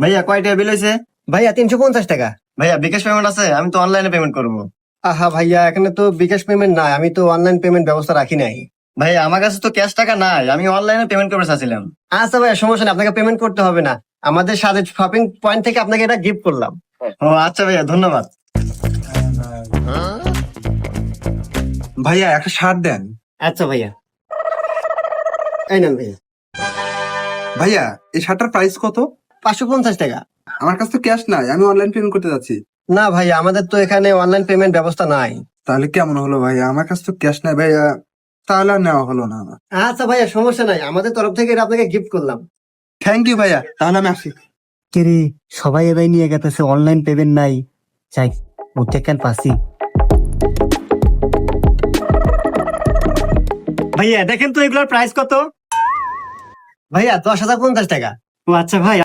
ভাইয়া কয়টা বিল হয়েছে? ভাইয়া 350 টাকা। ভাইয়া বিকাশ পেমেন্ট আছে? আমি তো অনলাইনে পেমেন্ট করবো। আহা ভাইয়া, এখানে তো বিকাশ পেমেন্ট নাই, আমি তো অনলাইন পেমেন্ট ব্যবস্থা রাখি নাই। ভাইয়া আমার কাছে তো ক্যাশ টাকা নাই, আমি অনলাইনে পেমেন্ট করতে চাচ্ছিলাম। আচ্ছা ভাইয়া, সমস্যা নেই, আপনাকে পেমেন্ট করতে হবে না। আমাদের সাথে শপিং পয়েন্ট থেকে আপনাকে এটা গিফট করলাম। ও আচ্ছা ভাইয়া, ধন্যবাদ। ভাইয়া একটা শার্ট দেন। আচ্ছা ভাইয়া, এই নেন ভাইয়া। ভাইয়া এই শার্টটার প্রাইস কত? 550 টাকা। আমার কাছে তো ক্যাশ নাই, আমি অনলাইন পেমেন্ট করতে যাচ্ছি। না ভাইয়া, আমাদের তো এখানে অনলাইন পেমেন্ট ব্যবস্থা নাই। তাহলে কেমন হলো ভাইয়া? আমার কাছে তো ক্যাশ নাই ভাইয়া, তাহলে আর নেওয়া হলো না। আচ্ছা ভাইয়া, সমস্যা নাই, আমাদের তরফ থেকে এটা আপনাকে গিফট করলাম। থ্যাংক ইউ ভাইয়া, তাহলে আমি আসি। কেরে সবাই এবার নিয়ে গেতেছে, অনলাইন পেমেন্ট নাই। চাই মধ্যে কেন পাসি। ভাইয়া দেখেন তো এগুলোর প্রাইস কত? ভাইয়া 10,050 টাকা। ও আচ্ছা ভাই,